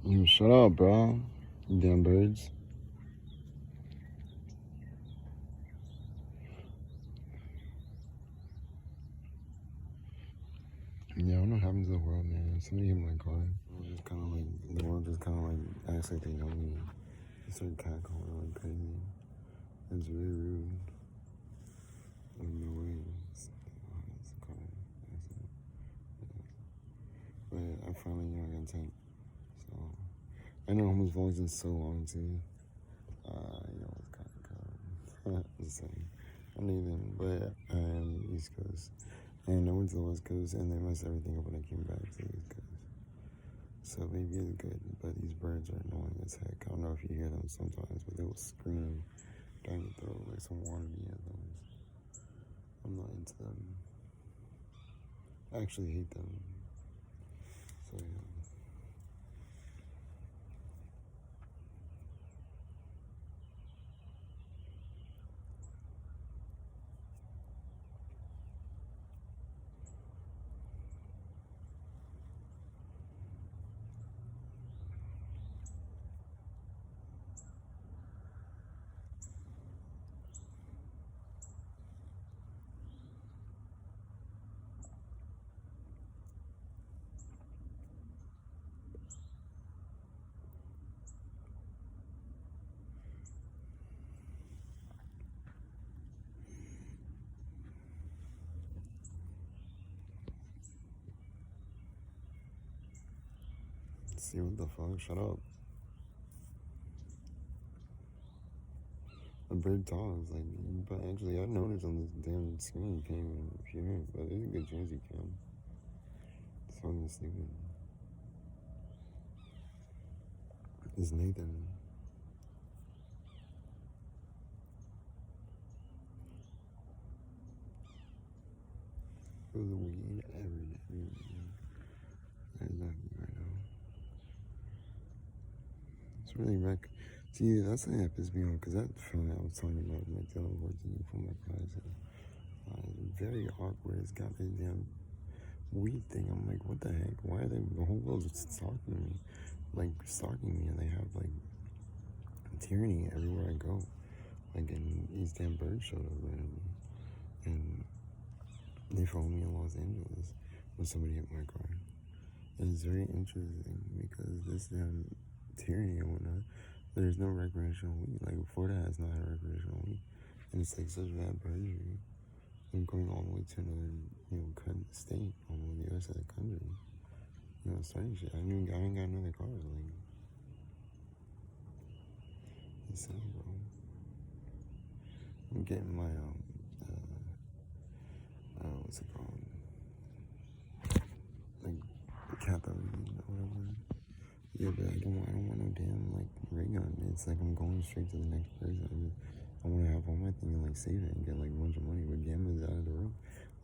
You shut up, bro. You damn birds. Yeah, I don't know what happens to the world, man. Somebody hit my car. The world just kind of like acts like they know me. They start cackling like crazy. It's really rude. Like, no way. It's a car. But I finally got intent. So, I know homeless vlogs in so long, too. It's kind of cool. Just saying. I'm Nathan, but I'm East Coast. And I went to the West Coast, and they messed everything up when I came back to the East Coast. So maybe it's good, but these birds are annoying as heck. I don't know if you hear them sometimes, but they will scream down your throat like some wannabe anthems. I'm not into them. I actually hate them. So yeah. See what the fuck? Shut up. A bird talks, but actually I noticed on this damn screen you can't even hear it, but there's a good chance you can. It's fucking stupid. It's Nathan. It was weed every day. There's nothing right now. It's really wreck. See, that's the thing that pissed me off, because that feeling I was talking about, my teleporting from my closet, very awkward. It's got this damn weed thing. I'm like, what the heck? Why are they, the whole world just stalking me? Stalking me, and they have, tyranny everywhere I go. And these damn birds showed up randomly. And they followed me in Los Angeles when somebody hit my car. And it's very interesting because this damn tyranny and whatnot, there's no recreational weed. Florida has not had recreational weed. And it's such bad perjury. I'm going all the way to another, state, on the other side of the country. Starting shit. I ain't got another car. It's sad, bro. I'm getting my, what's it called? The cat that we need or whatever. Yeah, but I don't want no damn, ring on it. It's like I'm going straight to the next person. I want to have all my thing and, save it and get, a bunch of money. But Gamma's out of the room.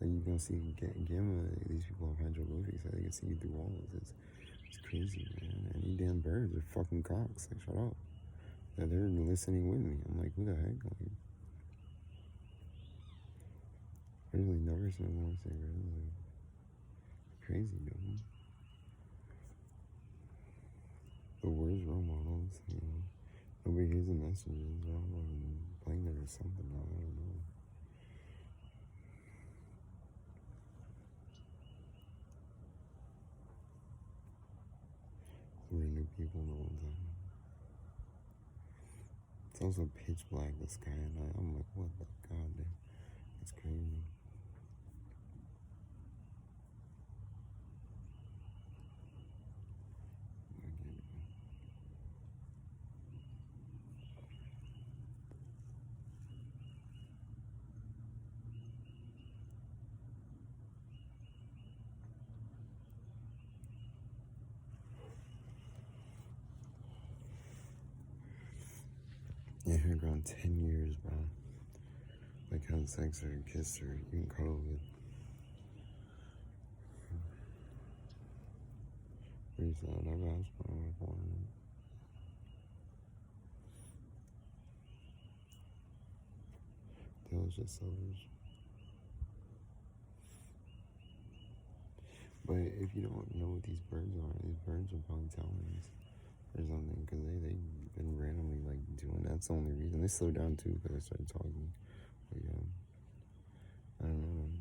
You can see Gamma, these people have hydrophobic, so they can see through walls. It's crazy, man. And these damn birds are fucking cocks. Shut up. They're listening with me. I'm like, who the heck? Really never seen more cigarettes. Crazy, dude. The worst role models. Nobody hears the messages. I'm playing it or something. I don't know. We're new people the whole time. It's also pitch black, the sky at night. I'm like, what the god, dude? It's crazy. Yeah, her gone 10 years, bro. Had sex or kissed her, you can cuddle with. Pretty sad. I've asked for it. That was just selfish. But if you don't know what these birds are probably telling us. or something, because they've been randomly, like, doing that's the only reason. They slowed down, too, because I started talking. But, yeah, I don't know.